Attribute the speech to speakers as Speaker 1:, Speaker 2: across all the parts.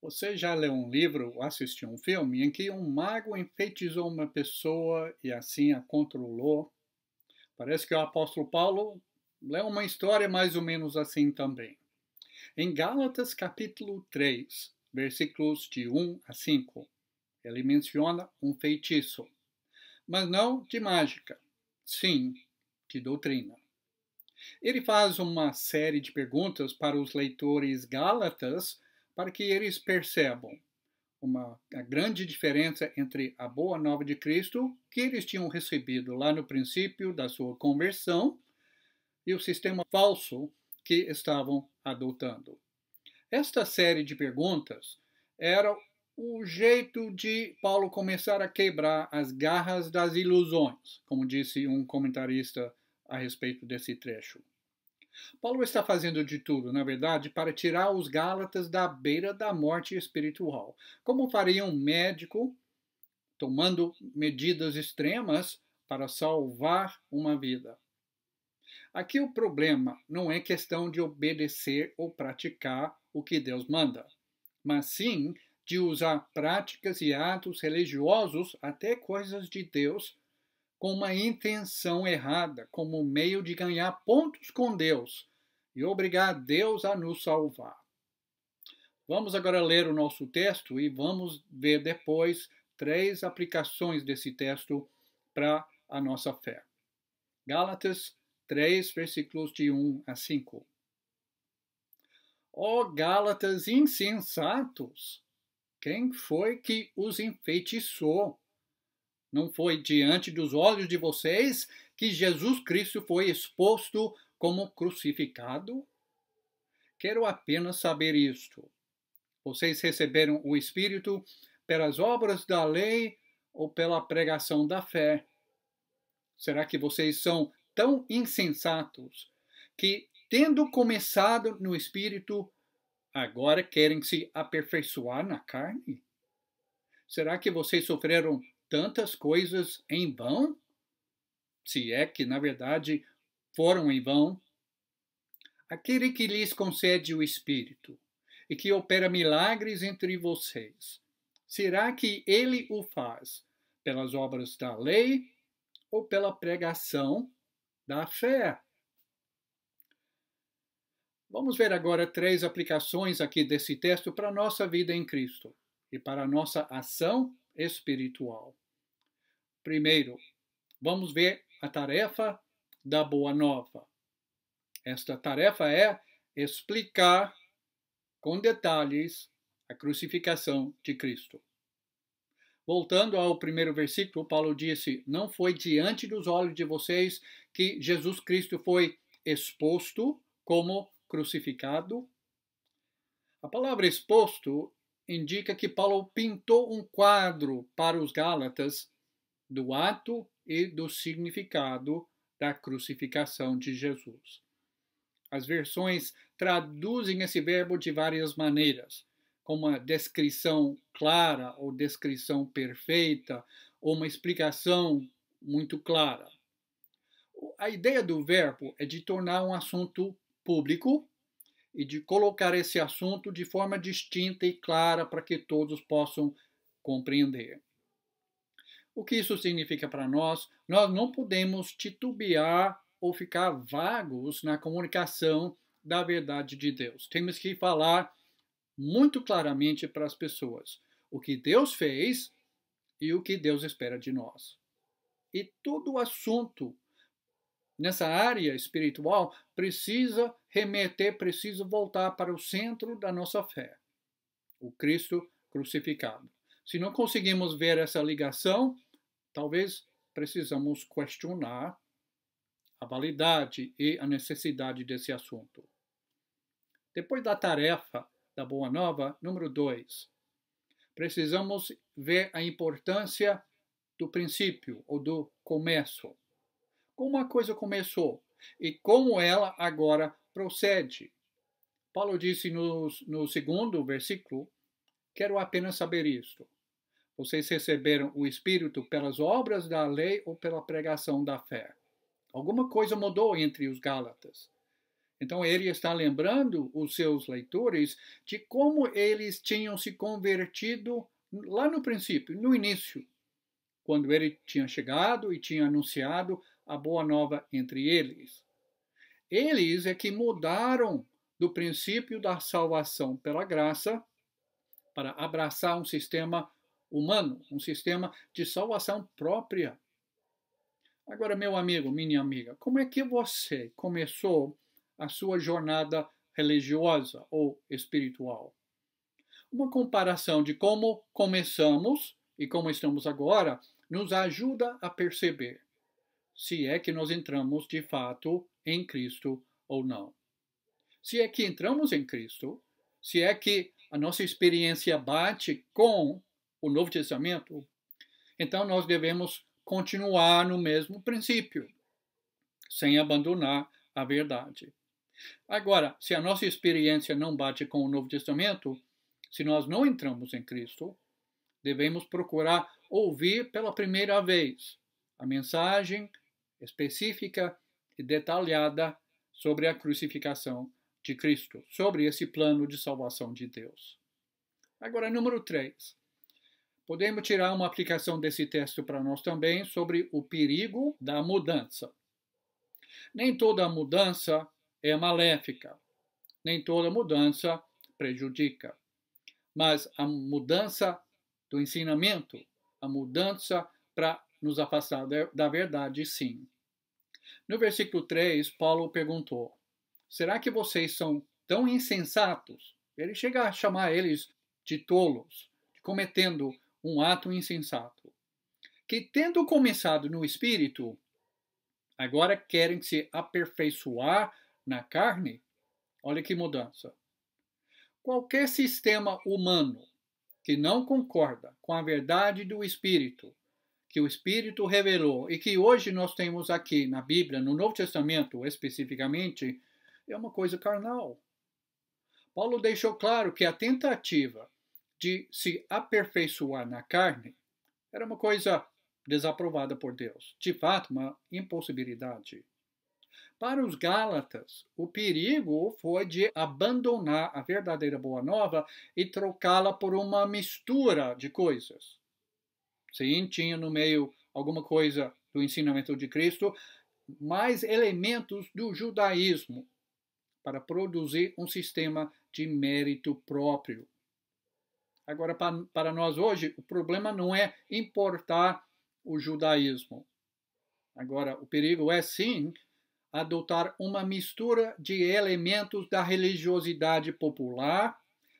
Speaker 1: Você já leu um livro ou assistiu um filme em que um mago enfeitiçou uma pessoa e assim a controlou? Parece que o apóstolo Paulo leu uma história mais ou menos assim também. Em Gálatas capítulo 3, versículos de 1 a 5, ele menciona um feitiço, mas não de mágica, sim de doutrina. Ele faz uma série de perguntas para os leitores gálatas para que eles percebam a grande diferença entre a boa nova de Cristo, que eles tinham recebido lá no princípio da sua conversão, e o sistema falso que estavam adotando. Esta série de perguntas era o jeito de Paulo começar a quebrar as garras das ilusões, como disse um comentarista a respeito desse trecho. Paulo está fazendo de tudo, na verdade, para tirar os Gálatas da beira da morte espiritual. Como faria um médico tomando medidas extremas para salvar uma vida? Aqui o problema não é questão de obedecer ou praticar o que Deus manda, mas sim de usar práticas e atos religiosos, até coisas de Deus, com uma intenção errada, como meio de ganhar pontos com Deus e obrigar Deus a nos salvar. Vamos agora ler o nosso texto e vamos ver depois 3 aplicações desse texto para a nossa fé. Gálatas 3, versículos de 1 a 5. Ó Gálatas insensatos! Quem foi que os enfeitiçou? Não foi diante dos olhos de vocês que Jesus Cristo foi exposto como crucificado? Quero apenas saber isto. Vocês receberam o Espírito pelas obras da lei ou pela pregação da fé? Será que vocês são tão insensatos que, tendo começado no Espírito, agora querem se aperfeiçoar na carne? Será que vocês sofreram tantas coisas em vão? Se é que, na verdade, foram em vão. Aquele que lhes concede o Espírito e que opera milagres entre vocês, será que ele o faz pelas obras da lei ou pela pregação da fé? Vamos ver agora 3 aplicações aqui desse texto para a nossa vida em Cristo e para a nossa ação espiritual. Primeiro, vamos ver a tarefa da Boa Nova. Esta tarefa é explicar com detalhes a crucificação de Cristo. Voltando ao primeiro versículo, Paulo disse: não foi diante dos olhos de vocês que Jesus Cristo foi exposto como crucificado? A palavra exposto indica que Paulo pintou um quadro para os Gálatas do ato e do significado da crucificação de Jesus. As versões traduzem esse verbo de várias maneiras, como uma descrição clara ou descrição perfeita, ou uma explicação muito clara. A ideia do verbo é de tornar um assunto público e de colocar esse assunto de forma distinta e clara para que todos possam compreender. O que isso significa para nós? Nós não podemos titubear ou ficar vagos na comunicação da verdade de Deus. Temos que falar muito claramente para as pessoas o que Deus fez e o que Deus espera de nós. E todo assunto nessa área espiritual precisa remeter, precisa voltar para o centro da nossa fé, o Cristo crucificado. Se não conseguimos ver essa ligação, talvez precisamos questionar a validade e a necessidade desse assunto. Depois da tarefa da Boa Nova, número 2, precisamos ver a importância do princípio ou do começo. Como a coisa começou e como ela agora procede. Paulo disse no segundo versículo: quero apenas saber isto. Vocês receberam o Espírito pelas obras da lei ou pela pregação da fé? Alguma coisa mudou entre os Gálatas. Então ele está lembrando os seus leitores de como eles tinham se convertido lá no princípio, no início, quando ele tinha chegado e tinha anunciado a boa nova entre eles. Eles é que mudaram do princípio da salvação pela graça para abraçar um sistema humano, um sistema de salvação própria. Agora, meu amigo, minha amiga, como é que você começou a sua jornada religiosa ou espiritual? Uma comparação de como começamos e como estamos agora nos ajuda a perceber se é que nós entramos de fato em Cristo ou não. Se é que entramos em Cristo, se é que a nossa experiência bate com o Novo Testamento, então nós devemos continuar no mesmo princípio, sem abandonar a verdade. Agora, se a nossa experiência não bate com o Novo Testamento, se nós não entramos em Cristo, devemos procurar ouvir pela primeira vez a mensagem específica e detalhada sobre a crucificação de Cristo, sobre esse plano de salvação de Deus. Agora, número 3. Podemos tirar uma aplicação desse texto para nós também sobre o perigo da mudança. Nem toda mudança é maléfica, nem toda mudança prejudica, mas a mudança do ensinamento, a mudança para nos afastar da verdade, sim. No versículo 3, Paulo perguntou: será que vocês são tão insensatos? Ele chega a chamar eles de tolos, cometendo um ato insensato, que tendo começado no espírito, agora querem se aperfeiçoar na carne? Olha que mudança. Qualquer sistema humano que não concorda com a verdade do Espírito, que o Espírito revelou e que hoje nós temos aqui na Bíblia, no Novo Testamento especificamente, é uma coisa carnal. Paulo deixou claro que a tentativa de se aperfeiçoar na carne era uma coisa desaprovada por Deus. De fato, uma impossibilidade. Para os Gálatas, o perigo foi de abandonar a verdadeira boa nova e trocá-la por uma mistura de coisas. Sim, tinha no meio alguma coisa do ensinamento de Cristo, mais elementos do judaísmo para produzir um sistema de mérito próprio. Agora, para nós hoje, o problema não é importar o judaísmo. Agora, o perigo é sim adotar uma mistura de elementos da religiosidade popular,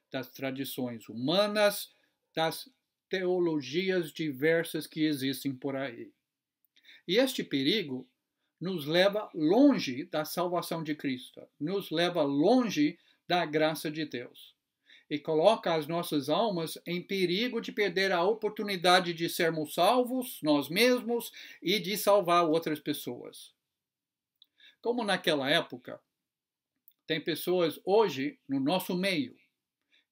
Speaker 1: das tradições humanas, das teologias diversas que existem por aí. E este perigo nos leva longe da salvação de Cristo, nos leva longe da graça de Deus e coloca as nossas almas em perigo de perder a oportunidade de sermos salvos nós mesmos e de salvar outras pessoas. Como naquela época, tem pessoas hoje no nosso meio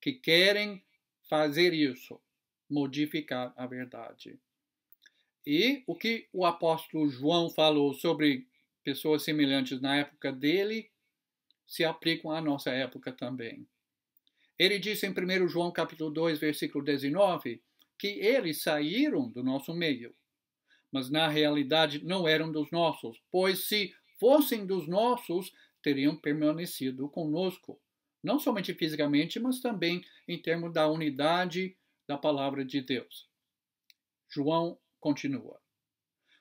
Speaker 1: que querem fazer isso, modificar a verdade. E o que o apóstolo João falou sobre pessoas semelhantes na época dele se aplicam à nossa época também. Ele disse em 1 João capítulo 2, versículo 19, que eles saíram do nosso meio, mas na realidade não eram dos nossos, pois se fossem dos nossos, teriam permanecido conosco, não somente fisicamente, mas também em termos da unidade da palavra de Deus. João continua.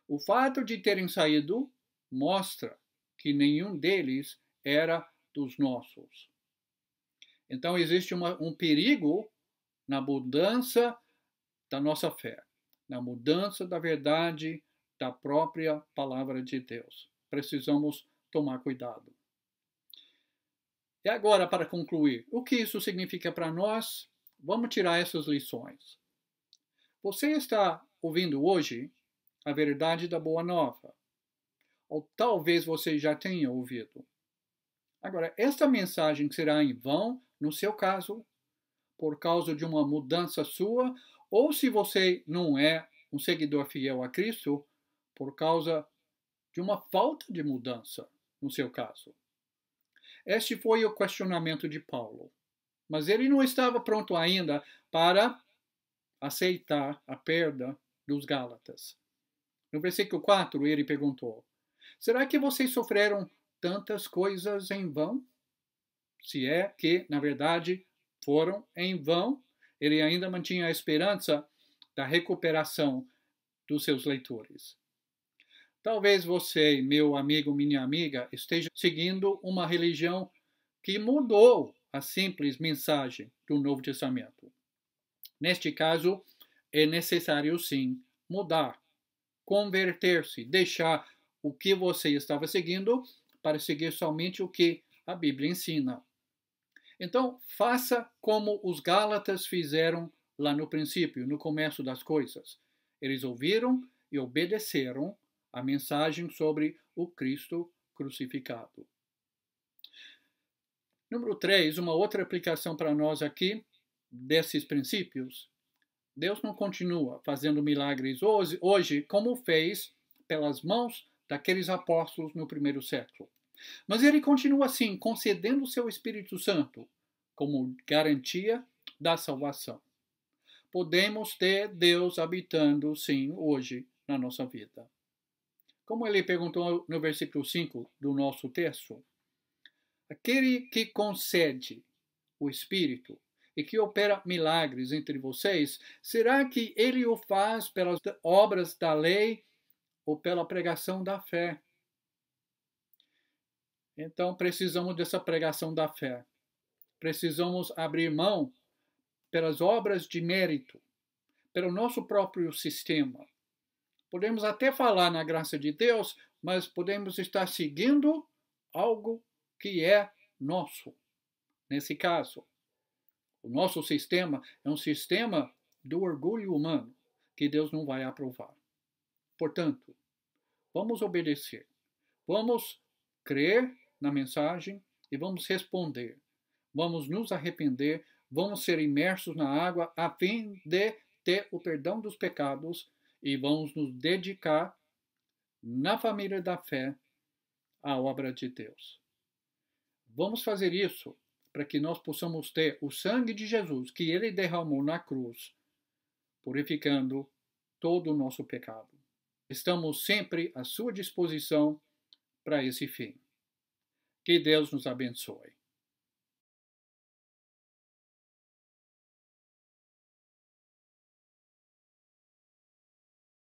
Speaker 1: O fato de terem saído mostra que nenhum deles era dos nossos. Então existe um perigo na mudança da nossa fé, na mudança da verdade da própria palavra de Deus. Precisamos tomar cuidado. E agora, para concluir, o que isso significa para nós? Vamos tirar essas lições. Você está ouvindo hoje a verdade da Boa Nova, ou talvez você já tenha ouvido. Agora, esta mensagem será em vão, no seu caso, por causa de uma mudança sua, ou se você não é um seguidor fiel a Cristo, por causa de uma falta de mudança, no seu caso. Este foi o questionamento de Paulo. Mas ele não estava pronto ainda para aceitar a perda dos Gálatas. No versículo 4, ele perguntou: será que vocês sofreram tantas coisas em vão? Se é que, na verdade, foram em vão, ele ainda mantinha a esperança da recuperação dos seus leitores. Talvez você, meu amigo, minha amiga, esteja seguindo uma religião que mudou a simples mensagem do Novo Testamento. Neste caso, é necessário sim mudar, converter-se, deixar o que você estava seguindo para seguir somente o que a Bíblia ensina. Então, faça como os Gálatas fizeram lá no princípio, no começo das coisas. Eles ouviram e obedeceram a mensagem sobre o Cristo crucificado. Número 3, uma outra aplicação para nós aqui desses princípios. Deus não continua fazendo milagres hoje como fez pelas mãos daqueles apóstolos no primeiro século. Mas ele continua assim, concedendo o seu Espírito Santo como garantia da salvação. Podemos ter Deus habitando, sim, hoje na nossa vida. Como ele perguntou no versículo 5 do nosso texto, aquele que concede o Espírito e que opera milagres entre vocês, será que ele o faz pelas obras da lei ou pela pregação da fé? Então, precisamos dessa pregação da fé. Precisamos abrir mão pelas obras de mérito, pelo nosso próprio sistema. Podemos até falar na graça de Deus, mas podemos estar seguindo algo que é nosso. Nesse caso, o nosso sistema é um sistema do orgulho humano, que Deus não vai aprovar. Portanto, vamos obedecer. Vamos crer na mensagem e vamos responder. Vamos nos arrepender, vamos ser imersos na água a fim de ter o perdão dos pecados e vamos nos dedicar na família da fé à obra de Deus. Vamos fazer isso para que nós possamos ter o sangue de Jesus que ele derramou na cruz, purificando todo o nosso pecado. Estamos sempre à sua disposição para esse fim. Que Deus nos abençoe.